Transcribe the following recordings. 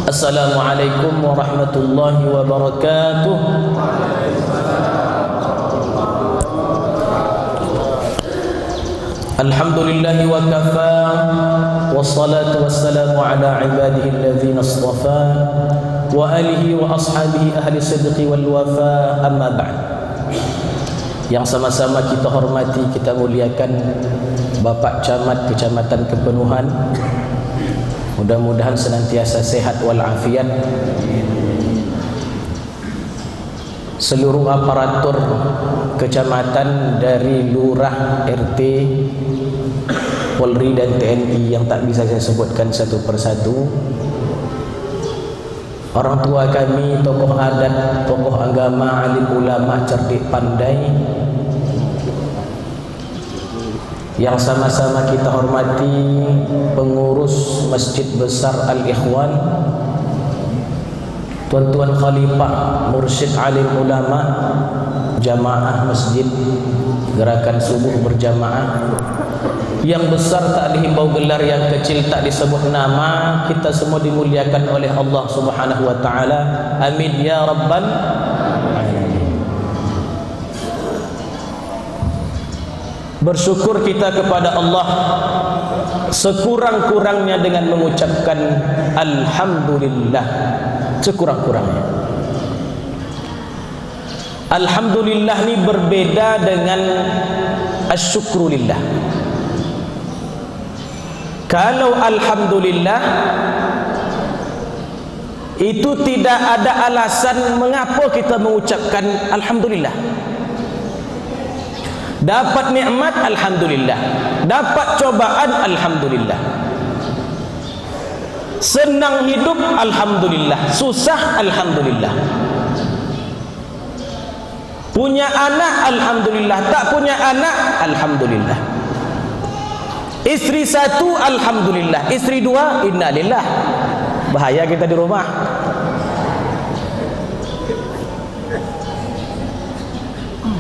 Assalamualaikum warahmatullahi wabarakatuh. Alhamdulillahi wa kafa, wassalatu wassalamu ala ibadihi alladhina istafa, wa alihi wa ashabihi ahli sidqi wal wafa, amma ba'd. Yang sama-sama kita hormati, kita muliakan Bapak Camat Kecamatan Kepenuhan, mudah-mudahan senantiasa sehat walafiat. Seluruh aparatur kecamatan dari lurah, RT, Polri dan TNI yang tak bisa saya sebutkan satu persatu. Orang tua kami, tokoh adat, tokoh agama, alim ulama, cerdik pandai, yang sama-sama kita hormati pengurus Masjid Besar Al-Ikhwan, tuan-tuan khalifah, mursyid alim ulama, jamaah masjid, gerakan subuh berjamaah. Yang besar tak dihimbau gelar, yang kecil tak disebut nama, kita semua dimuliakan oleh Allah Subhanahu wa taala. Amin ya rabbal alamin. Bersyukur kita kepada Allah sekurang-kurangnya dengan mengucapkan alhamdulillah, sekurang-kurangnya. Alhamdulillah ini berbeda dengan asyukrulillah. Kalau alhamdulillah itu tidak ada alasan mengapa kita mengucapkan alhamdulillah. Dapat nikmat alhamdulillah, dapat cobaan alhamdulillah, senang hidup alhamdulillah, susah alhamdulillah, punya anak alhamdulillah, tak punya anak alhamdulillah, istri satu alhamdulillah, istri dua innalillah. Bahaya kita di rumah.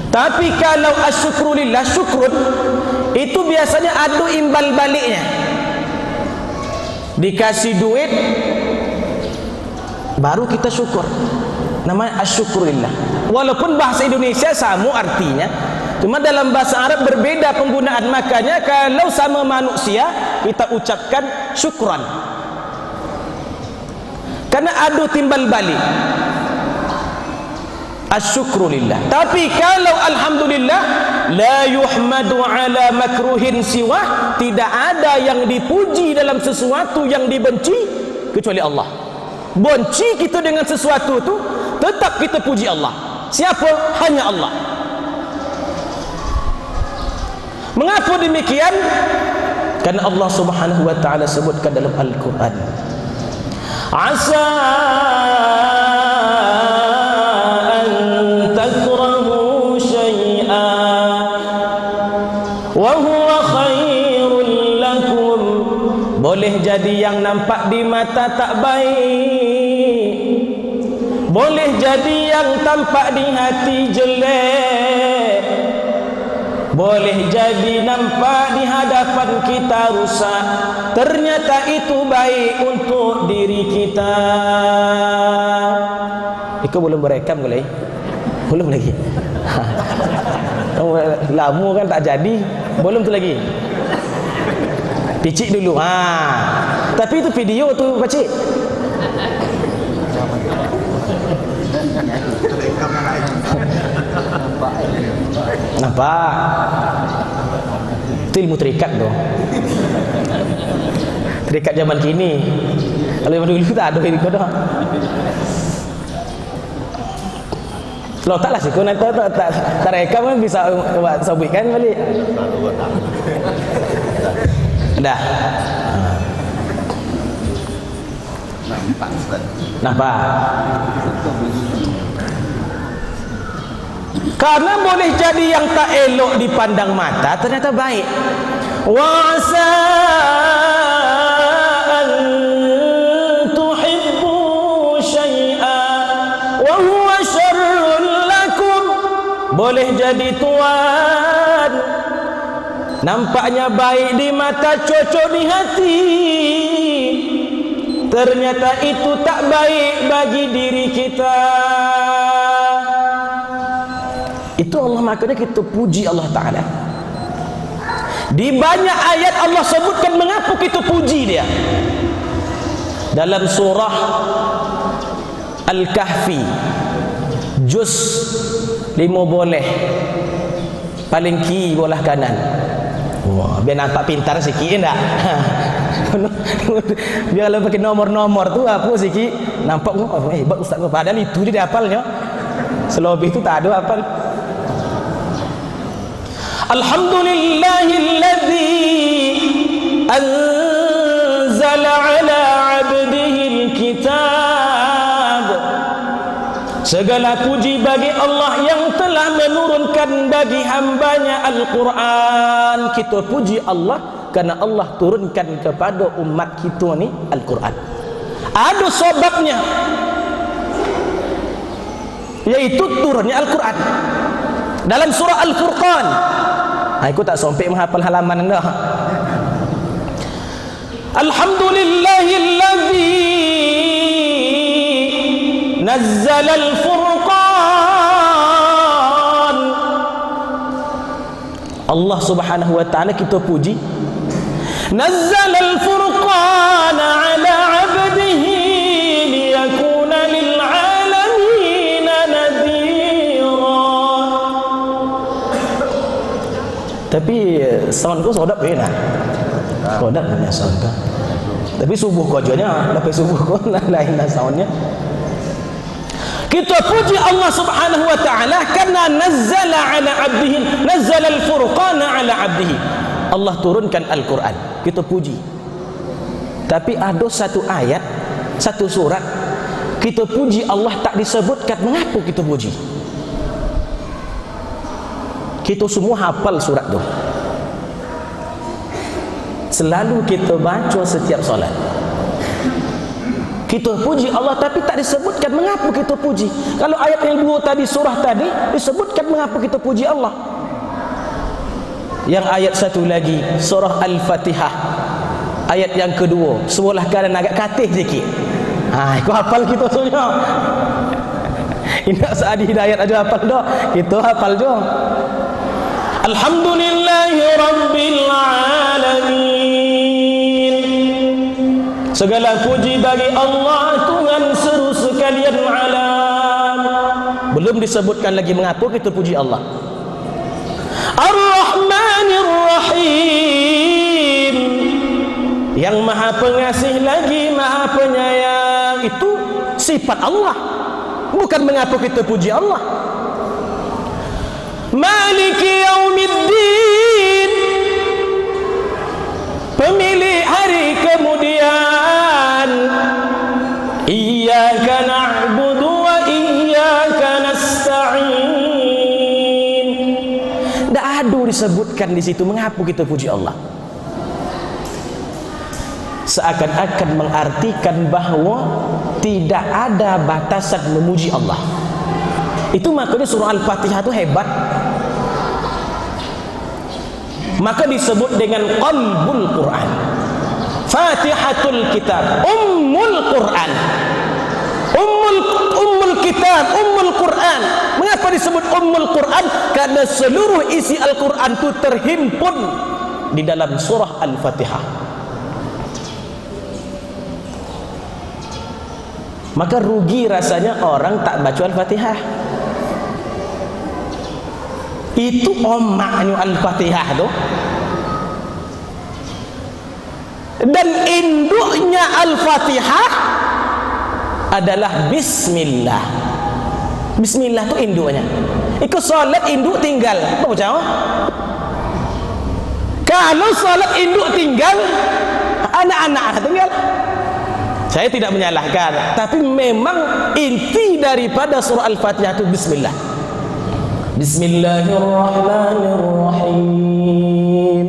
Tapi kalau asyukrulillah, syukrun itu biasanya adu imbal baliknya. Dikasih duit baru kita syukur, namanya asyukrulillah. Walaupun bahasa Indonesia sama artinya, cuma dalam bahasa Arab berbeda penggunaan. Makanya kalau sama manusia kita ucapkan syukran, karena adu timbal balik. Asyukrulillah. Tapi kalau alhamdulillah, la yuhmadu ala makruhin siwah, tidak ada yang dipuji dalam sesuatu yang dibenci kecuali Allah. Benci kita dengan sesuatu itu, tetap kita puji Allah. Siapa? Hanya Allah. Mengapa demikian? Karena Allah Subhanahu wa taala sebutkan dalam Al-Qur'an, asa an takrahu syai'an wa huwa khairul lakum. Boleh jadi yang nampak di mata tak baik, boleh jadi yang tampak di hati jelek, boleh jadi nampak di hadapan kita rusak, ternyata itu baik untuk diri kita. Itu belum berekam boleh? Belum lagi. Lama kan tak jadi, belum tu lagi. Picik dulu. Tapi itu video tu pakcik. Nampak? Itu ilmu terikat tu. Terikat zaman kini. Kalau zaman dulu tak ada ilmu dah. Kalau taklah sih, kau nanti tak rekam kan bisa buat sabitkan balik. Dah. Nampak? Karena boleh jadi yang tak elok dipandang mata ternyata baik. Wa asa an tuhibbu syai'an wa huwa syarrun lakum. Boleh jadi tuan nampaknya baik di mata, cocok di hati, ternyata itu tak baik bagi diri kita. Itu Allah, makanya kita puji Allah Ta'ala. Di banyak ayat Allah sebutkan mengapa kita puji dia. Dalam surah Al-Kahfi juz 5 boleh paling kiri belah kanan. Wah, biar nampak pintar sikit enggak? Biar kalau pakai nomor-nomor tu apa sikit nampak hebat ustaz. Padahal itu dia hafalnya. Selebih itu tak ada hafal. Alhamdulillahilladzi anzala ala 'abdihi alkitab. Segala puji bagi Allah yang telah menurunkan bagi hambanya Al-Quran. Kita puji Allah karena Allah turunkan kepada umat kita ni Al-Quran. Ada sebabnya, yaitu turunnya Al-Quran. Dalam surah Al-Furqan, aku tak sampai menghafal halaman anda. Alhamdulillahilladzi nazzala al-furqan. Allah Subhanahu wa ta'ala kita puji. Nazzala al-furqan ala 'abdihi liyakuna lil 'alamin nadhira. Tapi sound ku sodap ni nah. Sodap punya sound ka. Tapi subuh ko aja lepas subuh ko lain lah soundnya. Kita puji Allah Subhanahu wa ta'ala karena nazzala ala 'abdihi, nazzala al-furqana ala 'abdihi. Allah turunkan Al-Quran. Kita puji. Tapi ada satu ayat, satu surat kita puji Allah tak disebutkan. Mengapa kita puji? Kita semua hafal surat tu. Selalu kita baca setiap solat. Kita puji Allah tapi tak disebutkan mengapa kita puji. Kalau ayat yang dua tadi, surah tadi disebutkan mengapa kita puji Allah. Yang ayat satu lagi surah Al-Fatihah, ayat yang kedua sebelah kanan agak katih sikit. Aku hafal kita semua. Indah Saadi Hidayat aja hafal dah. Kita hafal je. Alhamdulillahi Rabbil Alamin. Segala puji bagi Allah Tuhan seru sekalian alam. Belum disebutkan lagi mengapa kita puji Allah. Ar-Rahmanir Rahim, yang maha pengasih lagi maha penyayang. Itu sifat Allah, bukan mengapa kita puji Allah. Maliki Yaumiddin, pemilik hari kemudian. Iyyaka na'budu wa iyyaka nasta'in. Tak ada disebutkan di situ mengapa kita puji Allah. Seakan-akan mengartikan bahawa tidak ada batasan memuji Allah. Itu makanya surah Al-Fatihah itu hebat. Maka disebut dengan qalbul Quran, Fatihatul Kitab, Ummul Quran, Ummul Kitab, Ummul Quran. Mengapa disebut Ummul Quran? Karena seluruh isi Al-Quran itu terhimpun di dalam surah Al-Fatihah. Maka rugi rasanya orang tak baca Al-Fatihah. Itu omaknya Al-Fatihah tu. Dan induknya Al-Fatihah adalah Bismillah. Bismillah tu induknya. Ikut solat induk tinggal. Apa macam? Kalau solat induk tinggal, anak-anak tinggal. Saya tidak menyalahkan, tapi memang inti daripada surah Al-Fatihah itu Bismillah. Bismillahirrahmanirrahim.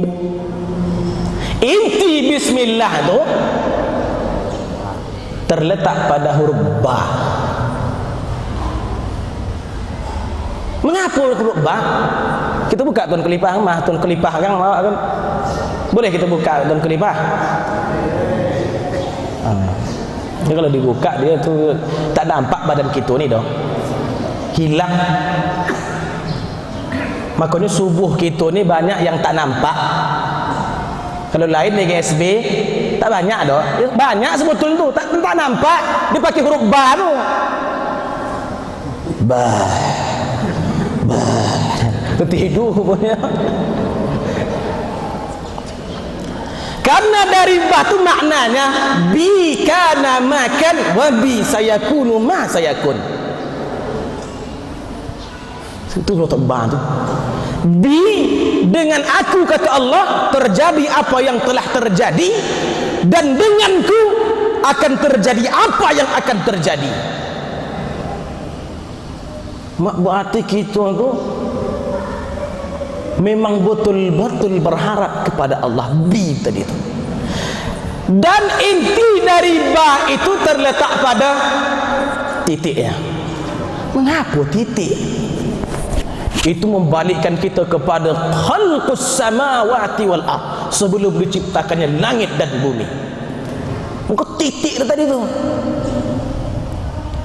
Inti Bismillah itu terletak pada huruf ba. Mengapa huruf ba? Kita buka Tuan Kelipah, Tuan Kelipah kan mau kan? Boleh kita buka Tuan Kelipah? Jadi kalau dibuka dia tu tak nampak badan kita ni dah. Hilang. Makanya subuh kita ni banyak yang tak nampak. Kalau lain ni GSB tak banyak dah. Banyak sebetul tu tak nampak. Dia pakai huruf ba tu. Ba. Tertidur punya. Karena dari bah tu maknanya bi kana makan wa bi sayakunu ma sayakun. Itu huruf ba tu. Bi, dengan aku kata Allah terjadi apa yang telah terjadi, dan denganku akan terjadi apa yang akan terjadi. Berarti kita tu memang betul-betul berharap kepada Allah. Bi tadi tu. Dan inti dari ba itu terletak pada titiknya. Mengapa titik? Itu membalikkan kita kepada khalqus samawati wal ard, sebelum diciptakannya langit dan bumi. Muka titik tadi tu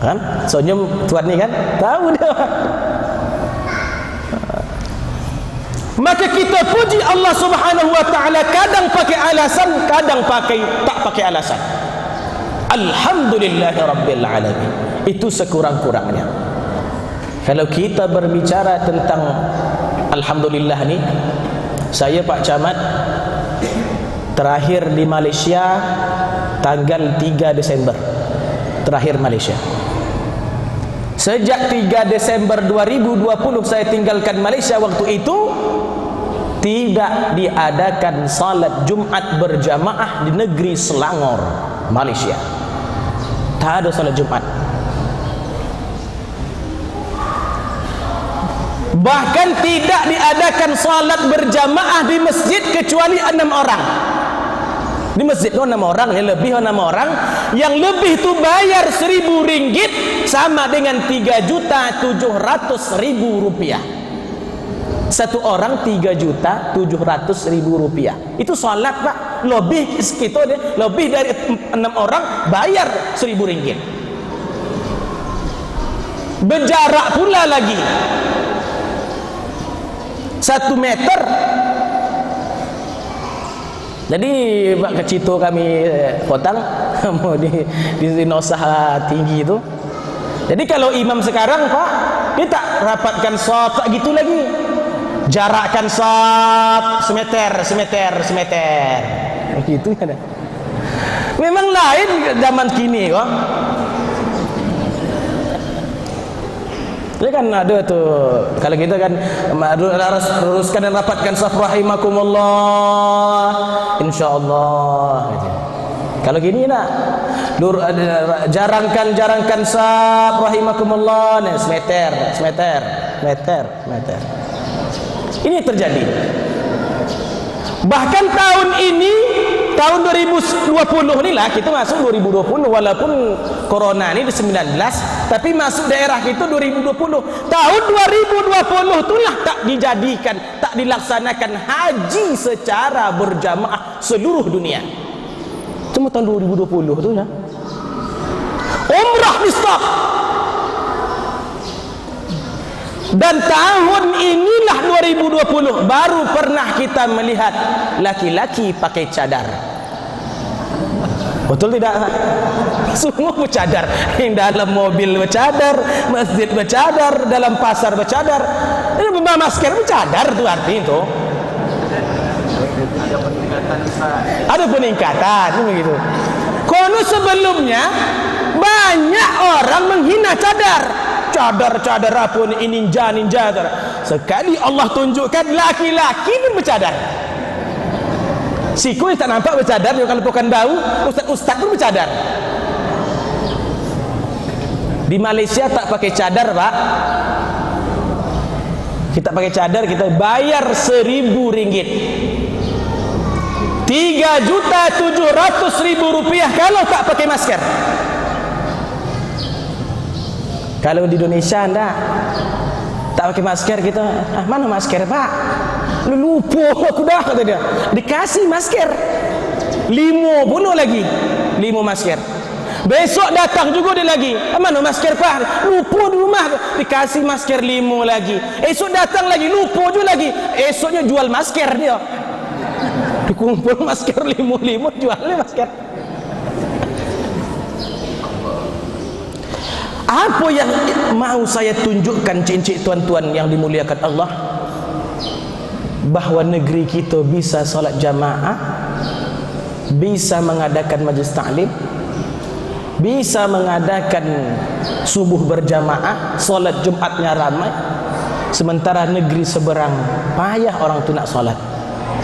kan, senyum tuan ni kan, tahu dia. Maka kita puji Allah Subhanahu wa taala, kadang pakai alasan, kadang tak pakai alasan. Alhamdulillahirabbil alamin. Itu sekurang-kurangnya. Kalau kita berbicara tentang alhamdulillah ni, saya Pak Camat terakhir di Malaysia tanggal 3 Desember. Terakhir Malaysia. Sejak 3 Desember 2020 saya tinggalkan Malaysia, waktu itu tidak diadakan salat Jumat berjamaah di negeri Selangor, Malaysia. Tak ada salat Jumat. Bahkan tidak diadakan salat berjamaah di masjid kecuali 6 orang. Di masjid tu 6 orang, yang lebih 6 orang. Yang lebih tu bayar RM1.000, sama dengan Rp3.700.000. Satu orang Rp3.700.000. Itu salat Pak. Lebih kita ni, lebih dari 6 orang bayar RM1.000. Berjarak pula lagi 1 meter. Jadi bak kecito kami potang mau di nosah tinggi itu. Jadi kalau imam sekarang Pak, dia tak rapatkan shaf tak gitu lagi. Jarakkan shaf semeter. Begitu kan. Memang lain zaman kini kok. Dia kan ada tuh, kalau kita kan luruskan dan rapatkan shaf rahimakumullah, insyaallah gitu. Kalau gini nak jarangkan shaf rahimakumullah, nih semeter. Ini terjadi. Bahkan tahun ini, tahun 2020 ni lah, kita masuk 2020 walaupun corona ni di 19, tapi masuk daerah kita 2020. Tahun 2020 itulah tak dijadikan, tak dilaksanakan haji secara berjamaah seluruh dunia. Cuma tahun 2020 tu ya. Umrah di stop. Dan tahun inilah 2020 baru pernah kita melihat laki-laki pakai cadar. Betul tidak? Semua bercadar. Yang dalam mobil bercadar, masjid bercadar, dalam pasar bercadar. Ini membawa masker bercadar tu arti itu. Ada peningkatan begitu. Kono sebelumnya banyak orang menghina cadar. Cadar apa ini, ninja. Sekali Allah tunjukkan laki-laki pun bercadar. Siku tak nampak bercadar, kalau bukan bau, ustaz pun bercadar. Di Malaysia tak pakai cadar Pak. Kita pakai cadar, kita bayar RM1.000. Rp3.700.000 kalau tak pakai masker. Kalau di Indonesia anda tak pakai masker, kita mana masker Pak? Lu lupa aku dah, kata dia. Dikasih masker 50 lagi, 5 masker. Besok datang juga dia lagi. Mana masker Pak? Lupa di rumah. Dikasih masker 5 lagi. Esok datang lagi, lupa juga lagi. Esoknya jual masker dia. Dikumpul masker 5 jualnya masker. Apa yang mau saya tunjukkan cincin tuan-tuan yang dimuliakan Allah? Bahawa negeri kita bisa solat jamaah, bisa mengadakan majlis ta'lim, bisa mengadakan subuh berjamaah, solat Jumatnya ramai, sementara negeri seberang payah orang tu nak solat.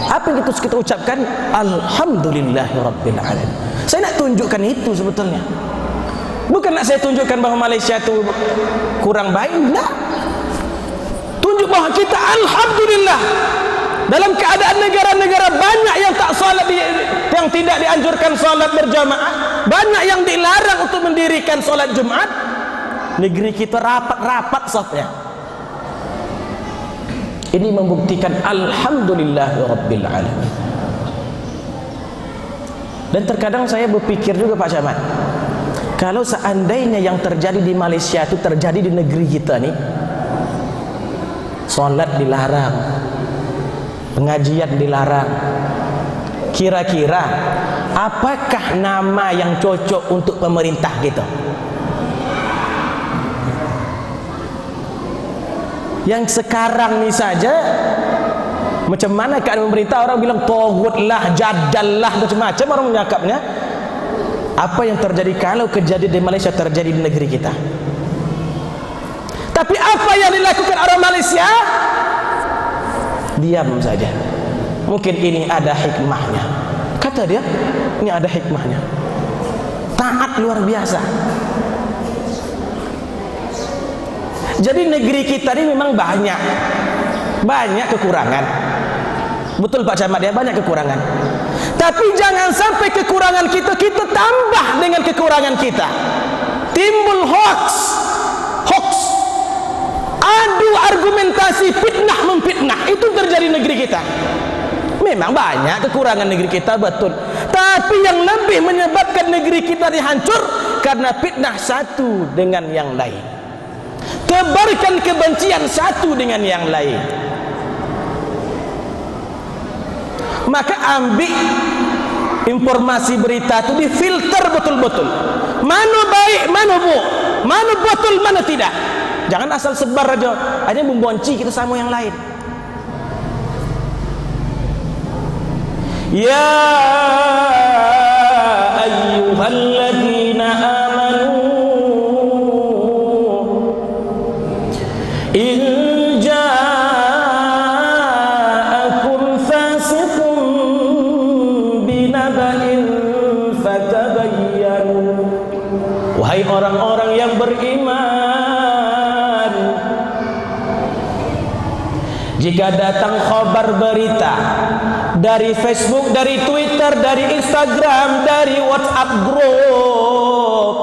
Apa yang kita ucapkan? Alhamdulillahirabbil alamin. Saya nak tunjukkan itu sebetulnya. Bukan nak saya tunjukkan bahawa Malaysia tu kurang baik, enggak. Tunjuk bahawa kita alhamdulillah dalam keadaan negara-negara banyak yang tak solat, yang tidak dianjurkan solat berjamaah, banyak yang dilarang untuk mendirikan solat Jumat, negeri kita rapat-rapat safnya. Ini membuktikan alhamdulillahirabbil alamin. Dan terkadang saya berpikir juga Pak Camat, kalau seandainya yang terjadi di Malaysia itu terjadi di negeri kita nih, solat dilarang, pengajian dilarang, kira-kira apakah nama yang cocok untuk pemerintah kita? Yang sekarang ni saja, macam mana keadaan pemerintah? Orang bilang togut lah, jadal lah, macam-macam orang menyakapnya. Apa yang terjadi kalau kejadian di Malaysia terjadi di negeri kita? Tapi apa yang dilakukan orang Malaysia? Diam saja. Mungkin ini ada hikmahnya. Kata dia, ini ada hikmahnya. Taat luar biasa. Jadi negeri kita ini memang banyak kekurangan. Betul Pak Camat, ya, banyak kekurangan. Tapi jangan sampai kekurangan kita tambah dengan kekurangan kita. Timbul hoax, adu argumentasi, fitnah memfitnah. Itu terjadi di negeri kita. Memang banyak kekurangan negeri kita, betul. Tapi yang lebih menyebabkan negeri kita dihancur karena fitnah satu dengan yang lain, tebarkan kebencian satu dengan yang lain. Maka ambil informasi berita itu difilter betul-betul. Mana baik, mana buruk, mana betul, mana tidak. Jangan asal sebar aja. Hanya membonci kita sama yang lain. Ya ayyuhalladzina amanu in ja'akum fasiqun binaba'in fatabayyanu. Wahai orang-orang yang beriman, jika datang khabar berita dari Facebook, dari Twitter, dari Instagram, dari WhatsApp group,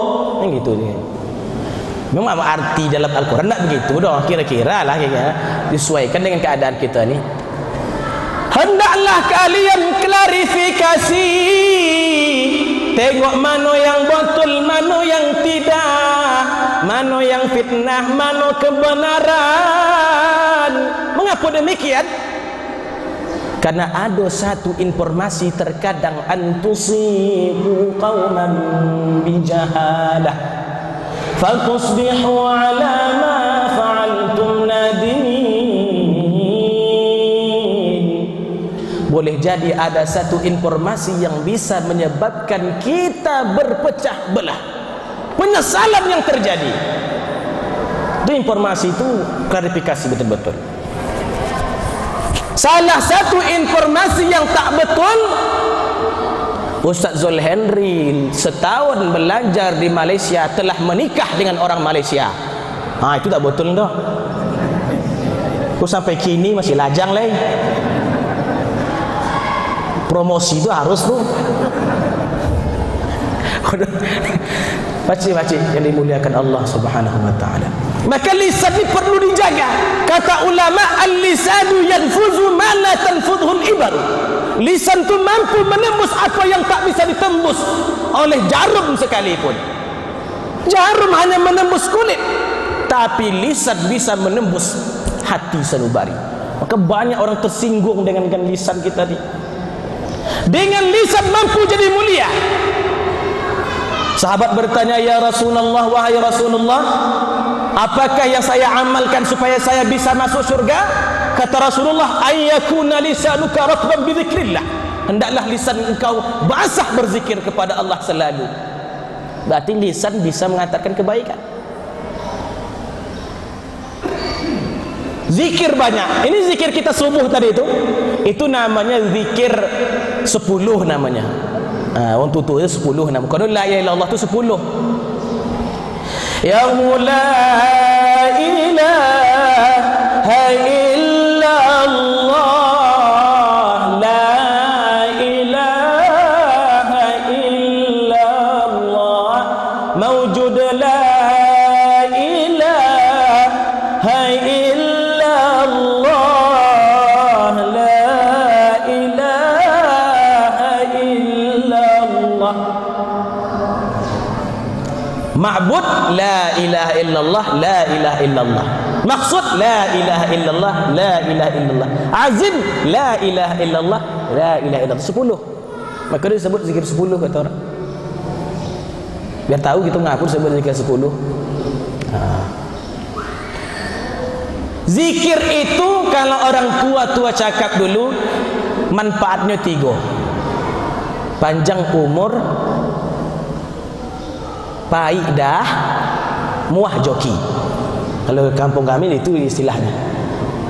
yang gitu nih. Memang arti dalam Al-Quran tak begitu dah, kira-kira lah ya, disesuaikan dengan keadaan kita ni. Hendaklah kalian klarifikasi, tengok mana yang betul, mana yang tidak, mana yang fitnah, mana kebenaran. Mengapa demikian? Karena ada satu informasi terkadang antusibu qauman bijahalah fatusbihu ala ma fa'altum nadimin. Boleh jadi ada satu informasi yang bisa menyebabkan kita berpecah belah, penyesalan yang terjadi. Itu informasi itu klarifikasi betul-betul. Salah satu informasi yang tak betul, Ustaz Zul Henry setahun belajar di Malaysia telah menikah dengan orang Malaysia. Itu tak betul dah. Aku sampai kini masih lajang leh. Promosi itu harus tu. Baca-baca yang dimuliakan Allah Subhanahu wa taala. Maka lisan ini perlu dijaga. Kata ulama, al-lisanu yanfuzu ma la tanfudhu al-ibar. Lisan tu mampu menembus apa yang tak bisa ditembus oleh jarum sekalipun. Jarum hanya menembus kulit, tapi lisan bisa menembus hati sanubari. Maka banyak orang tersinggung dengan lisan kita ni. Dengan lisan mampu jadi mulia. Sahabat bertanya, ya Rasulullah, wahai Rasulullah, apakah yang saya amalkan supaya saya bisa masuk surga? Kata Rasulullah, ayyakuna lisanuka ratban bi dzikrillah. Hendaklah lisan engkau basah berzikir kepada Allah selalu. Berarti lisan bisa mengatakan kebaikan. Zikir banyak. Ini zikir kita subuh tadi itu namanya zikir 10 namanya. Orang tutu itu 10 nama. Kalau la ilaha illallah itu 10. Ya la ilaha illallah, la ilaha illallah, mawjud la ilaha illallah, la ilaha illallah. Ma'bud la ilaha illallah, la ilaha illallah. Maksud la ilaha illallah, la ilaha illallah. Azim la ilaha illallah, la ilaha illallah. 10. Maka dia sebut zikir 10 kata orang. Biar tahu kita mengaku sebut zikir 10. Zikir itu kalau orang tua-tua cakap dulu, manfaatnya 3. Panjang umur, faidah, muah joki. Kalau kampung kami itu istilahnya.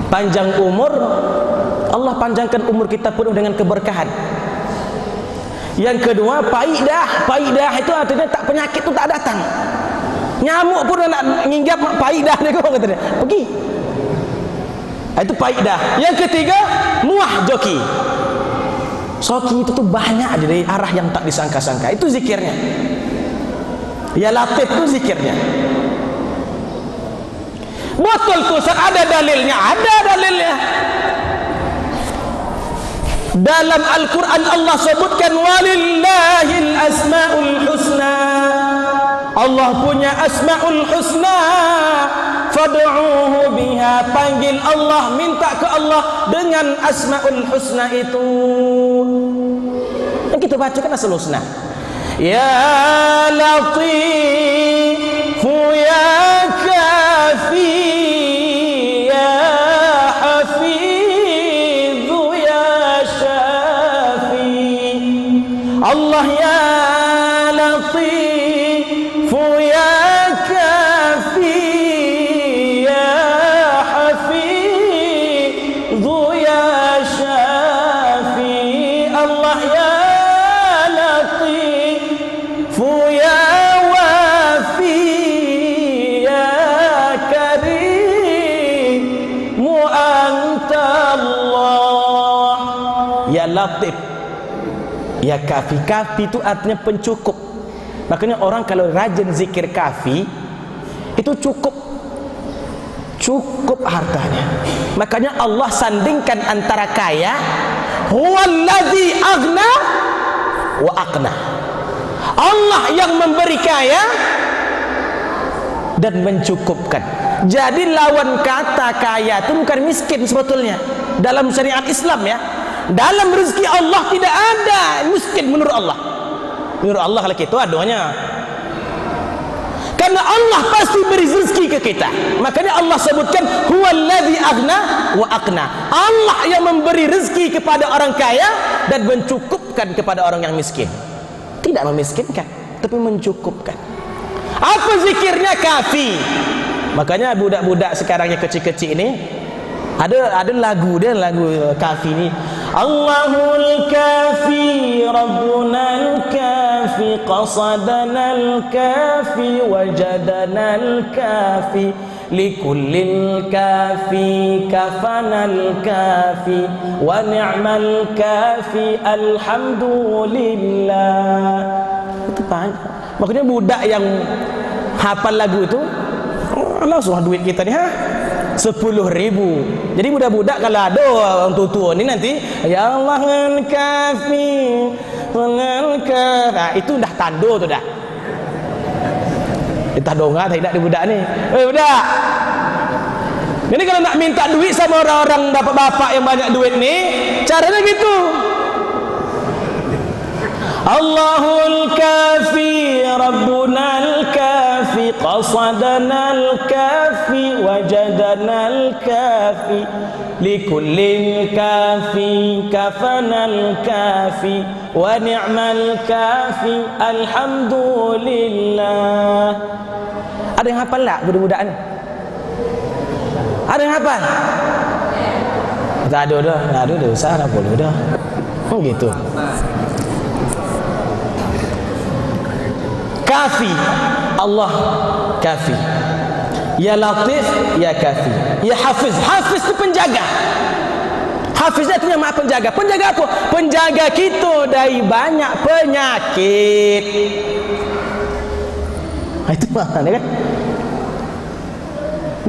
Panjang umur, Allah panjangkan umur kita penuh dengan keberkahan. Yang kedua, faidah. Faidah itu artinya tak, penyakit itu tak datang. Nyamuk pun nak nginggap faidah dia, kau kata dia, pergi. Itu faidah. Yang ketiga, muah joki. Soki itu tuh banyak dari arah yang tak disangka-sangka. Itu zikirnya. Ya Latif itu zikirnya. Betul tuh, ada dalilnya, ada dalilnya. Dalam Al-Quran Allah sebutkan walillahil asma'ul husna. Allah punya asma'ul husna, fad'uhu biha. Panggil Allah, minta ke Allah dengan asma'ul husna itu. Yang kita baca kan asma'ul husna. Ya Latif, ya Kafi, ya Hafiz, ya Syafi. Allah ya Latif, ya Kafi, ya Hafiz, ya Syafi. Allah ya Latif, ya Kafi. Kafi itu artinya pencukup. Makanya orang kalau rajin zikir Kafi itu cukup hartanya. Makanya Allah sandingkan antara kaya, huwallazi aghna wa aqna. Allah yang memberi kaya dan mencukupkan. Jadi lawan kata kaya itu bukan miskin sebetulnya dalam syariat Islam ya. Dalam rezeki Allah tidak ada miskin menurut Allah. Menurut Allah kalau gitu adanya. Karena Allah pasti beri rezeki ke kita. Makanya Allah sebutkan huwallazi aghna wa aqna. Allah yang memberi rezeki kepada orang kaya dan mencukupkan kepada orang yang miskin. Tidak memiskinkan, tapi mencukupkan. Apa zikirnya? Kafi. Makanya budak-budak sekarang yang kecil-kecil ini ada lagu dia, lagu Kafi ni. Allahul Kafi, Rabbunal Kafi, qasadanal Kafi, wajadanal Kafi, likullil Kafi, kafanal Kafi, wa ni'mal Kafi, alhamdulillah. Itu banyak. Makanya budak yang hafal lagu itu, Allah suruh duit kita ni, 10.000. Jadi budak-budak kalau ada orang tua-tua ni nanti ya Allah al-kafi al-kafi, itu dah tanda tu dah. Kita dongah tidak di budak ni. Budak. Jadi kalau nak minta duit sama orang-orang bapak-bapak yang banyak duit ni, caranya gitu. Allahul kafi Rabbuna al-kafi qasadana al-kafi wajadana al-kafi likullil kafi kafana al-kafi wa ni'mal kafi alhamdulillah. Ada yang hafal tak budak-budak ni? Ada yang hafal? Tak ada dah. Tak ada dah. Usah dah boleh dah. Oh gitu. Kafi, Allah kafi. Ya Latif, ya kafi. Ya Hafiz, Hafiz itu penjaga. Hafiz itu yang maha penjaga. Penjaga apa? Penjaga kita dari banyak penyakit. Itu maknanya kan?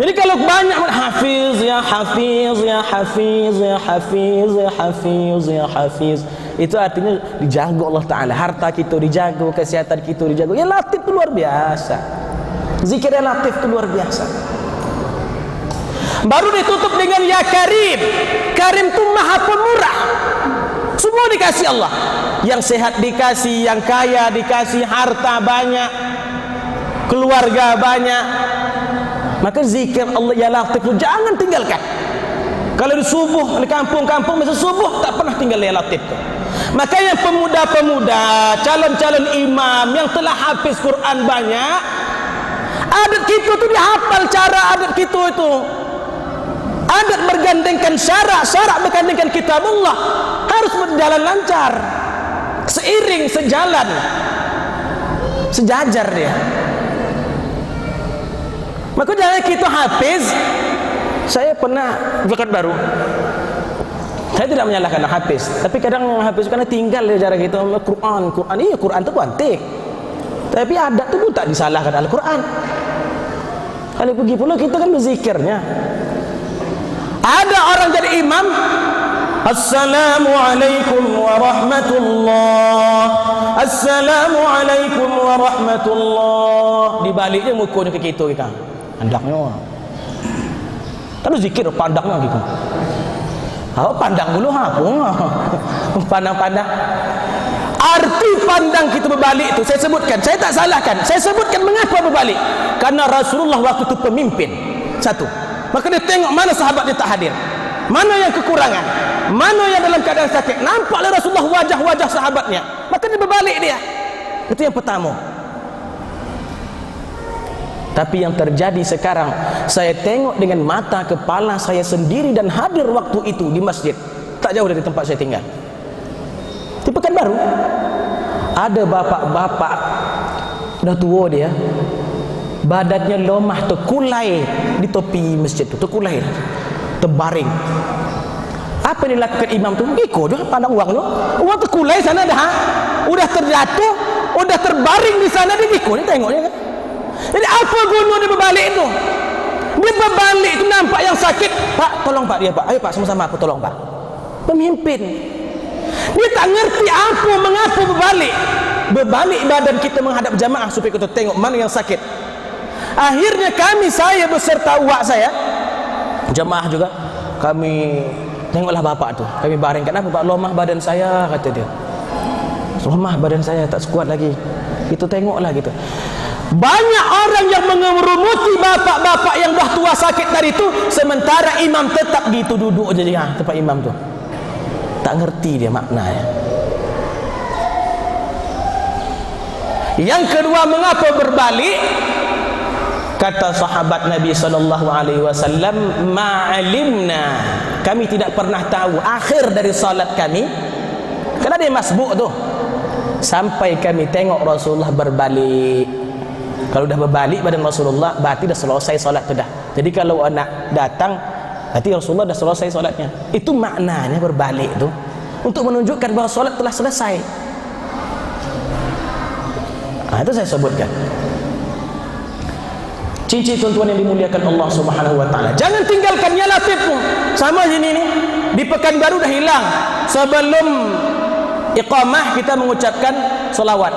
Jadi kalau banyak Hafiz, ya Hafiz, ya Hafiz, ya Hafiz, ya Hafiz, ya Hafiz, itu artinya dijaga Allah Ta'ala. Harta kita dijaga, kesihatan kita dijaga. Ya Latif itu luar biasa. Zikir ya Latif itu luar biasa. Baru ditutup dengan ya Karim. Karim itu maha pemurah. Semua dikasih Allah. Yang sehat dikasih, yang kaya dikasih, harta banyak, keluarga banyak. Maka zikir Allah ya Latif itu jangan tinggalkan. Kalau di subuh, di kampung-kampung masa subuh tak pernah tinggal ya Latif itu. Makanya pemuda-pemuda, calon-calon imam yang telah hafiz Quran banyak, adat kita itu dihafal cara adat kita itu. Adat bergandengkan syarak, syarak bergandengkan kitabullah, harus berjalan lancar, seiring, sejalan, sejajar dia. Maka jangan kita hafiz. Saya pernah zakat baru. Saya tidak menyalahkan hafiz, tapi kadang hafiz karena tinggal dia cara kita Quran. Iya Quran itu kuantik. Tapi adat itu pun tak disalahkan Al-Quran. Kalau pergi pula kita kan berzikirnya. Ada orang jadi imam, Assalamualaikum warahmatullah, Assalamualaikum warahmatullah. Di baliknya mukanya ke kita kan. Andaknya. Tapi zikir pandangnya gitu. Oh, pandang dulu apa? Pandang-pandang. Arti pandang kita berbalik itu saya sebutkan. Saya tak salahkan. Saya sebutkan mengapa berbalik. Karena Rasulullah waktu itu pemimpin. Satu. Maka dia tengok mana sahabat dia tak hadir. Mana yang kekurangan. Mana yang dalam keadaan sakit. Nampaklah Rasulullah wajah-wajah sahabatnya. Maka dia berbalik dia. Itu yang pertama. Tapi yang terjadi sekarang, saya tengok dengan mata kepala saya sendiri dan hadir waktu itu di masjid tak jauh dari tempat saya tinggal di Pekanbaru. Ada bapak-bapak dah tua dia, badannya lemah, terkulai di tepi masjid tu, terkulai, terbaring. Apa yang dilakukan imam tu? Ikut dia pandang uang tu, uang terkulai sana dah, udah terjatuh, udah terbaring di sana, dia ikut, dia tengoknya kan. Jadi apa guna dia berbalik tu? Dia berbalik tu nampak yang sakit, Pak tolong Pak dia Pak, ayo Pak sama-sama aku tolong Pak. Pemimpin dia tak ngerti apa mengapa berbalik. Berbalik badan kita menghadap jamaah supaya kita tengok mana yang sakit. Akhirnya saya beserta uwak saya, jamaah juga, kami tengoklah bapak tu, kami baring. Kenapa Pak? Lemah badan saya, kata dia. Lemah badan saya, tak sekuat lagi. Kita tengoklah gitu. Banyak orang yang mengerumuti bapak-bapak yang dah tua sakit dari itu, sementara imam tetap gitu duduk aja di tempat imam tu. Tak ngerti dia maknanya. Yang kedua, mengapa berbalik? Kata sahabat Nabi SAW, ma'alimna, kami tidak pernah tahu akhir dari salat kami, karena dia masbuk tu, sampai kami tengok Rasulullah berbalik. Kalau dah berbalik badan Rasulullah, berarti dah selesai solat tu dah. Jadi kalau anak datang, berarti Rasulullah dah selesai solatnya. Itu maknanya berbalik tu, untuk menunjukkan bahawa solat telah selesai. Itu saya sebutkan. Cincin tuan-tuan yang dimuliakan Allah Subhanahu wa taala. Jangan tinggalkan ya latifmu. Sama sini nih. Di Pekanbaru dah hilang. Sebelum iqamah kita mengucapkan selawat.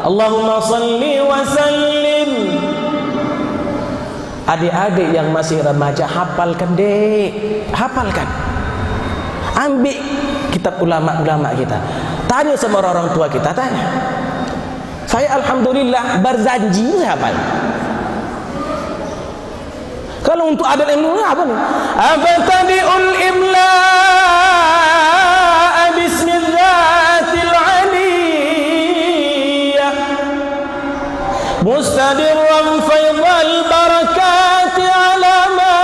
Allahumma salli wa sallim. Adik-adik yang masih remaja, hafalkan dek. Hafalkan. Ambil kitab ulama-ulama kita. Tanya sama orang tua kita, tanya. Saya alhamdulillah berzanji saya hafal. Kalau untuk adat ilmu apa nih? Abtadi'ul imla bismillatil aliyah mustadirran faydal barakati ala ma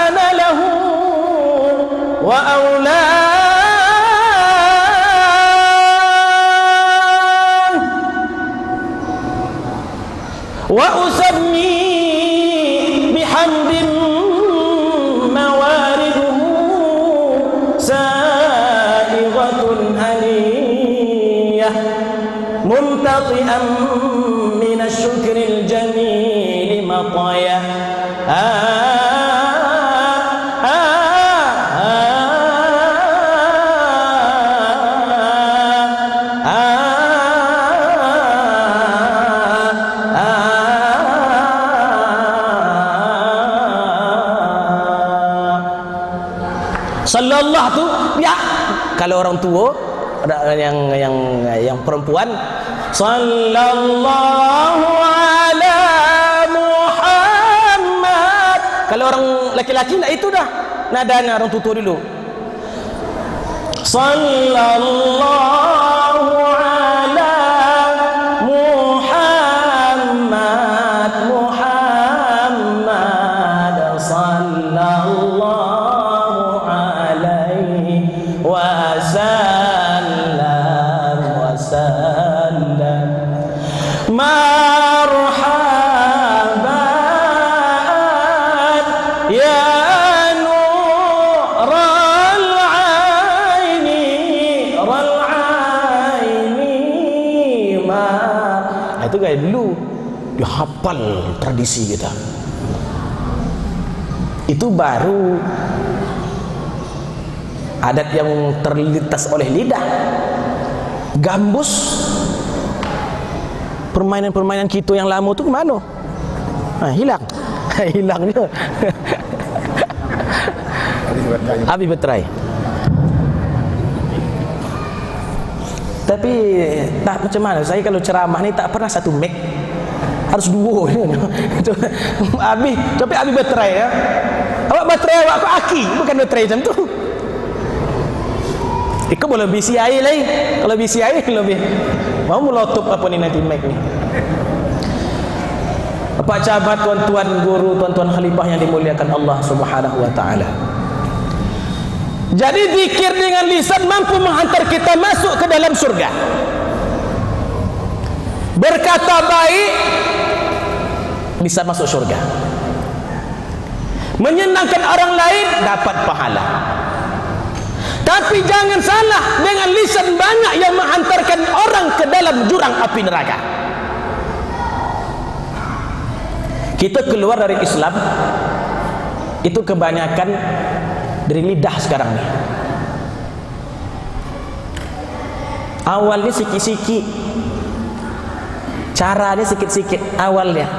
ana lahu wa awla wa usammi bihamdin mawariduhu saighatun aliyah mumtati'an min asyukril jamil mataya sallallahu tu ya. Kalau orang tua yang perempuan sallallahu ala Muhammad. Kalau orang laki-laki nak itu dah nadanya orang tutur dulu. Sallallahu ala Muhammad Muhammad sallallahu marhaban ya nural aini itu gaya dulu dia hafal tradisi kita. Itu baru adat yang terlintas oleh lidah. Gambus permainan-permainan kita yang lama tu kemana? Hilang. Hilang dia. Abi bertrai. Tapi tak macam mana, saya kalau ceramah ni tak pernah satu mic, harus dua. Abi, tapi Abi bertrai ya. Awak bertrai, awak aku aki, bukan bertrai macam tu. Ikut boleh BCI lagi. Kalau BCI lebih mau melotup apa ni nanti mic ni. Pak Camat, tuan-tuan guru, tuan-tuan khalifah yang dimuliakan Allah Subhanahu wa taala. Jadi zikir dengan lisan mampu menghantar kita masuk ke dalam surga. Berkata baik bisa masuk surga. Menyenangkan orang lain dapat pahala. Tapi jangan salah, dengan lisan banyak yang menghantarkan orang ke dalam jurang api neraka. Kita keluar dari Islam itu kebanyakan dari lidah sekarang nih. Awalnya sikit-sikit, caranya sikit-sikit awalnya.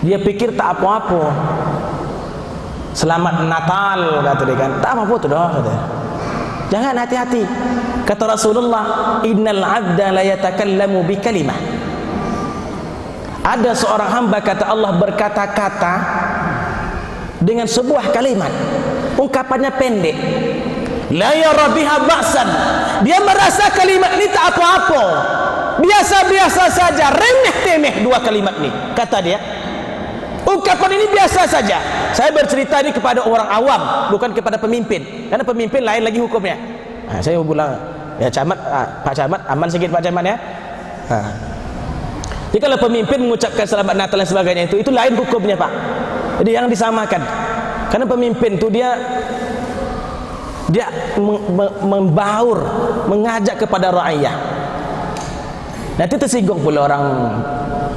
Dia pikir tak apa-apa. Selamat Natal kata dia kan, tak apa-apa tu dah kata. Jangan, hati-hati. Kata Rasulullah, innal abda la yatakallamu bi kalimah. Ada seorang hamba kata Allah berkata-kata dengan sebuah kalimat, ungkapannya pendek, la yara biha ba'san. Dia merasa kalimat ini tak apa-apa, biasa-biasa saja, remeh-temeh dua kalimat ini. Kata dia, ungkapan ini biasa saja. Saya bercerita ini kepada orang awam, bukan kepada pemimpin, karena pemimpin lain lagi hukumnya. Saya bilang, ya Camat, Pak Camat, aman sikit Pak Camat ya. Jadi kalau pemimpin mengucapkan selamat Natal dan sebagainya itu lain hukumnya Pak. Jadi yang disamakan. Karena pemimpin itu dia membaur, mengajak kepada rakyat. Nanti tersinggung pula orang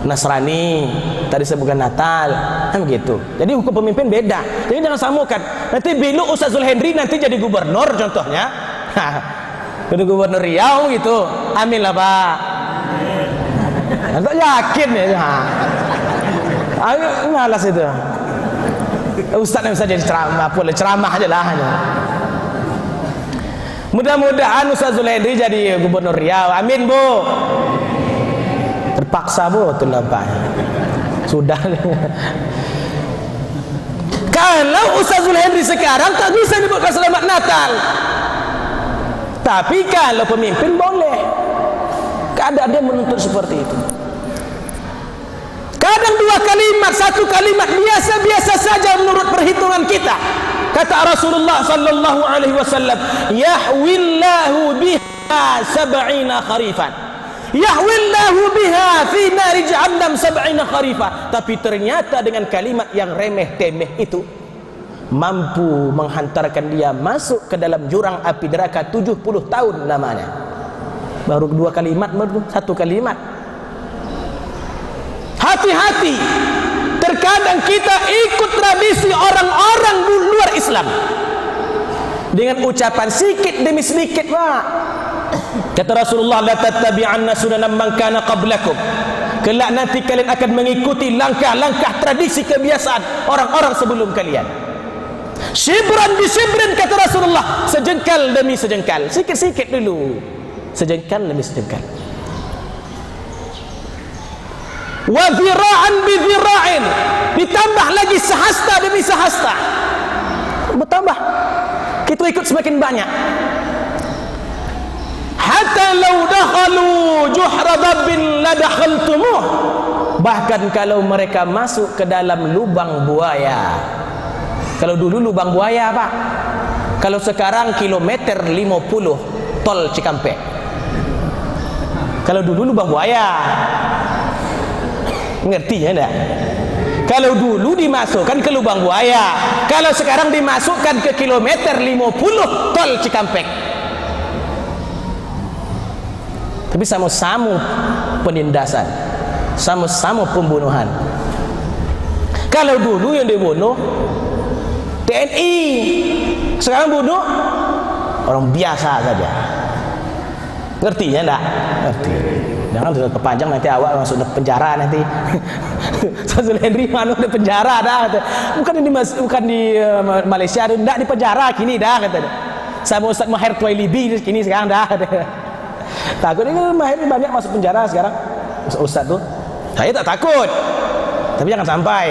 Nasrani, tadi sebutkan Natal, kan begitu. Jadi hukum pemimpin beda. Jadi jangan samakan. Nanti bila Ustaz Zulhendri nanti jadi gubernur contohnya, jadi gubernur Riau gitu, amin lah Pak. Anda yakin ya? Ayo malas itu. Ustaz yang bisa jadi ceramah, boleh ceramah aja lah. Mudah-mudahan Ustaz Zulhendri jadi gubernur Riau, amin Bu. Terpaksa betul lah Pak. Sudah. Kalau Ustaz Zulhendri sekarang tak bisa disebutkan selamat Natal. Tapi kalau pemimpin boleh. Keadaan dia menuntut seperti itu. Kadang dua kalimat, satu kalimat biasa-biasa saja menurut perhitungan kita. Kata Rasulullah sallallahu alaihi wasallam, "Yahwillahu biha sab'ina kharifan." Yahwillahu biha fi nari jahannam sab'ina kharifa. Tapi ternyata dengan kalimat yang remeh-temeh itu mampu menghantarkan dia masuk ke dalam jurang api neraka 70 tahun lamanya. Baru dua kalimat, satu kalimat. Hati-hati, terkadang kita ikut tradisi orang-orang luar Islam dengan ucapan sedikit demi sedikit Pak. Kata Rasulullah, la tattabi'anna sunanan man kana qablakum. Kelak nanti kalian akan mengikuti langkah-langkah tradisi kebiasaan orang-orang sebelum kalian. Shibran bi shibrin, kata Rasulullah, sejengkal demi sejengkal, sikit-sikit dulu, sejengkal demi sejengkal. Wa dhira'an bi dhira'in, ditambah lagi sehasta demi sehasta, bertambah, kita ikut semakin banyak. Hatta law dakhalu juhra dabbin la dakhaltumuh, bahkan kalau mereka masuk ke dalam lubang buaya. Kalau dulu lubang buaya Pak, kalau sekarang kilometer 50 tol Cikampek. Kalau dulu lubang buaya, ngerti ya enggak? Kalau dulu dimasukkan ke lubang buaya, kalau sekarang dimasukkan ke kilometer 50 tol Cikampek. Tapi sama-sama penindasan, sama-sama pembunuhan. Kalau dulu yang dibunuh TNI, sekarang bunuh orang biasa saja. Ngerti ya enggak? Ngerti. Jangan sudah kepanjang nanti awak masuk ke penjara nanti. Zulhendri mana di penjara dah. Bukan di Malaysia, enggak di penjara kini dah kata. Sama Ustaz Maher Twailibi kini sekarang dah. Takut ini Maher banyak masuk penjara sekarang. Ustaz tuh. Saya tak takut. Tapi jangan sampai.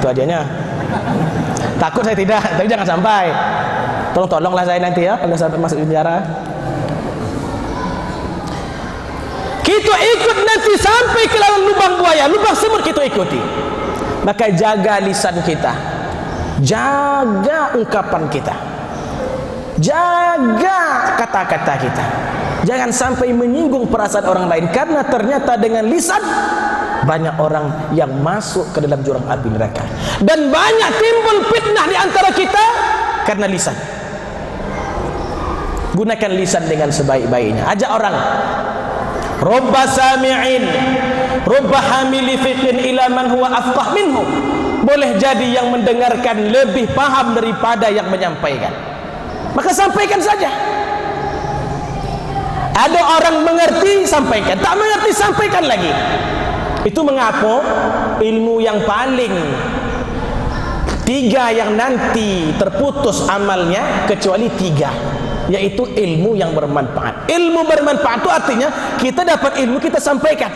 Itu ajanya. Takut saya tidak, tapi jangan sampai. Tolonglah saya nanti ya kalau sampai masuk penjara. Kita ikut nanti sampai ke dalam lubang buaya, lubang semut kita ikuti. Maka jaga lisan kita, jaga ungkapan kita, jaga kata-kata kita. Jangan sampai menyinggung perasaan orang lain, karena ternyata dengan lisan banyak orang yang masuk ke dalam jurang api neraka, dan banyak timbul fitnah di antara kita karena lisan. Gunakan lisan dengan sebaik-baiknya. Ajak orang. Robba sami'in, robba hamili fiqhin ila man huwa afqah minhu. Boleh jadi yang mendengarkan lebih paham daripada yang menyampaikan. Maka sampaikan saja. Ada orang mengerti, sampaikan. Tak mengerti, sampaikan lagi. Itu mengapa ilmu yang paling tiga yang nanti terputus amalnya kecuali tiga, yaitu ilmu yang bermanfaat. Ilmu bermanfaat itu artinya kita dapat ilmu, kita sampaikan.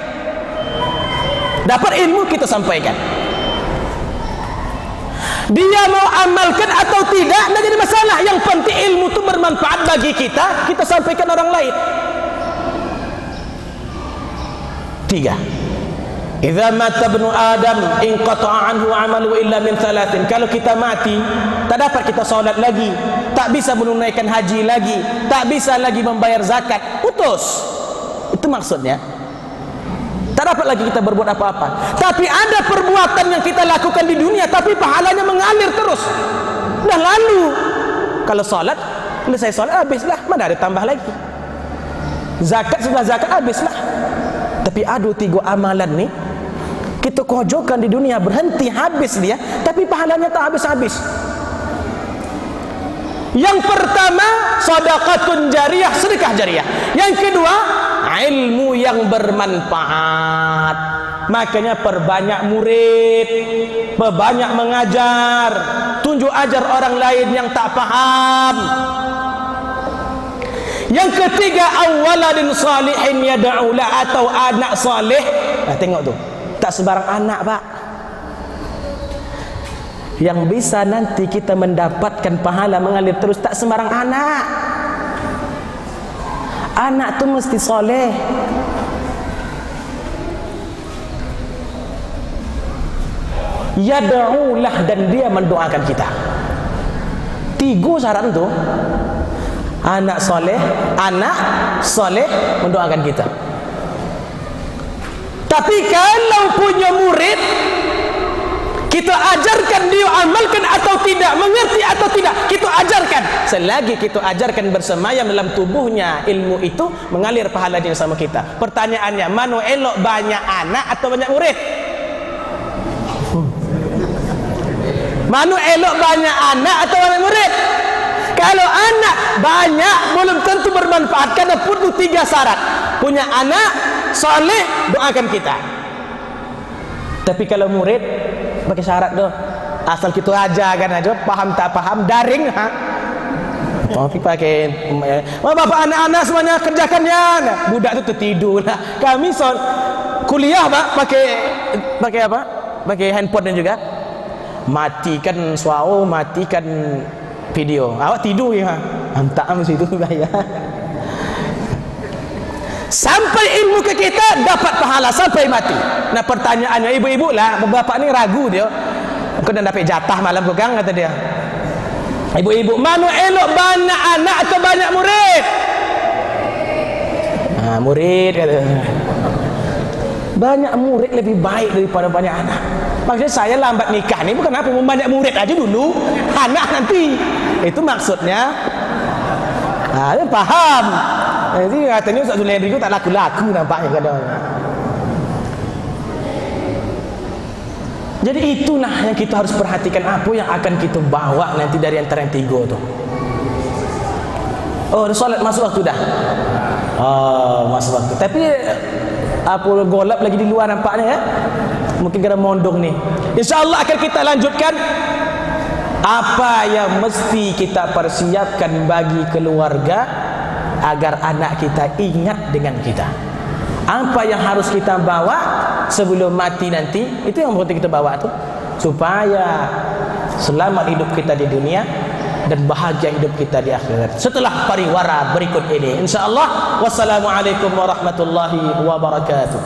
Dapat ilmu, kita sampaikan. Dia mau amalkan atau tidak tidak jadi masalah. Yang penting ilmu itu bermanfaat bagi kita, kita sampaikan orang lain. Tiga. Idza mata ibnu Adam inqata'a anhu 'amalu illa min thalathin. Kalau kita mati, tak dapat kita salat lagi, tak bisa menunaikan haji lagi, tak bisa lagi membayar zakat, putus. Itu maksudnya. Tak dapat lagi kita berbuat apa-apa. Tapi ada perbuatan yang kita lakukan di dunia tapi pahalanya mengalir terus. Dah lalu. Kalau salat, selesai salat habislah, mana ada tambah lagi. Zakat, setelah zakat habislah. Tapi ada 3 amalan ni kita kojokan di dunia, berhenti habis dia, tapi pahalanya tak habis-habis. Yang pertama, sedekahun jariyah, sedekah jariyah. Yang kedua, ilmu yang bermanfaat. Makanya perbanyak murid, perbanyak mengajar, tunjuk ajar orang lain yang tak faham. Yang ketiga, awaladin salihin yad'u la, atau anak saleh. Nah, tengok tu. Tak sebarang anak, Pak. Yang bisa nanti kita mendapatkan pahala mengalir terus, tak sembarang anak. Anak tu mesti soleh. Yad'ulah, dan dia mendoakan kita. 3 syarat tu. Anak soleh mendoakan kita. Tapi kalau punya murid, kita ajarkan dia amalkan atau tidak, mengerti atau tidak, kita ajarkan. Selagi kita ajarkan bersemayam dalam tubuhnya, ilmu itu mengalir pahalanya sama kita. Pertanyaannya, mana elok, banyak anak atau banyak murid? Mana elok, banyak anak atau banyak murid? Kalau anak banyak belum tentu bermanfaat, karena perlu 3 syarat. Punya anak soleh, doakan kita. Tapi kalau murid pakai syarat tu, asal kita ajarkan aja, paham tak paham, daring ha. Tapi pakai bapak anak-anak semuanya kerjakannya. Budak tu tertidur lah. Kami kuliah Pak, pakai apa? Pakai handphone juga. Matikan suara, matikan video. Awak tidur ya. Hantar mesti tu bahaya. Sampai ilmu ke kita dapat pahala sampai mati. Nah, pertanyaannya ibu-ibu lah, bapak ni ragu dia. Kau dah dapat jatah malam pegang, kata dia. Ibu-ibu, mana elok, banyak anak atau banyak murid? Murid kata. Banyak murid lebih baik daripada banyak anak. Maksudnya saya lambat nikah ni bukan apa, banyak murid aja dulu, anak nanti. Itu maksudnya. Dia paham. Jadi katanya Ustaz Zuleidri itu tak laku-laku nampaknya kadang. Jadi itulah yang kita harus perhatikan, apa yang akan kita bawa nanti dari antara yang 3 tu. Oh, solat masuk waktu dah. Oh, masuk waktu. Tapi apa golap lagi di luar nampaknya ya. Mungkin kena mondong ni. InsyaAllah akan kita lanjutkan apa yang mesti kita persiapkan bagi keluarga agar anak kita ingat dengan kita. Apa yang harus kita bawa sebelum mati nanti, itu yang penting kita bawa tu, supaya selamat hidup kita di dunia dan bahagia hidup kita di akhirat. Setelah pariwara berikut ini, insyaallah. Wassalamualaikum warahmatullahi wabarakatuh.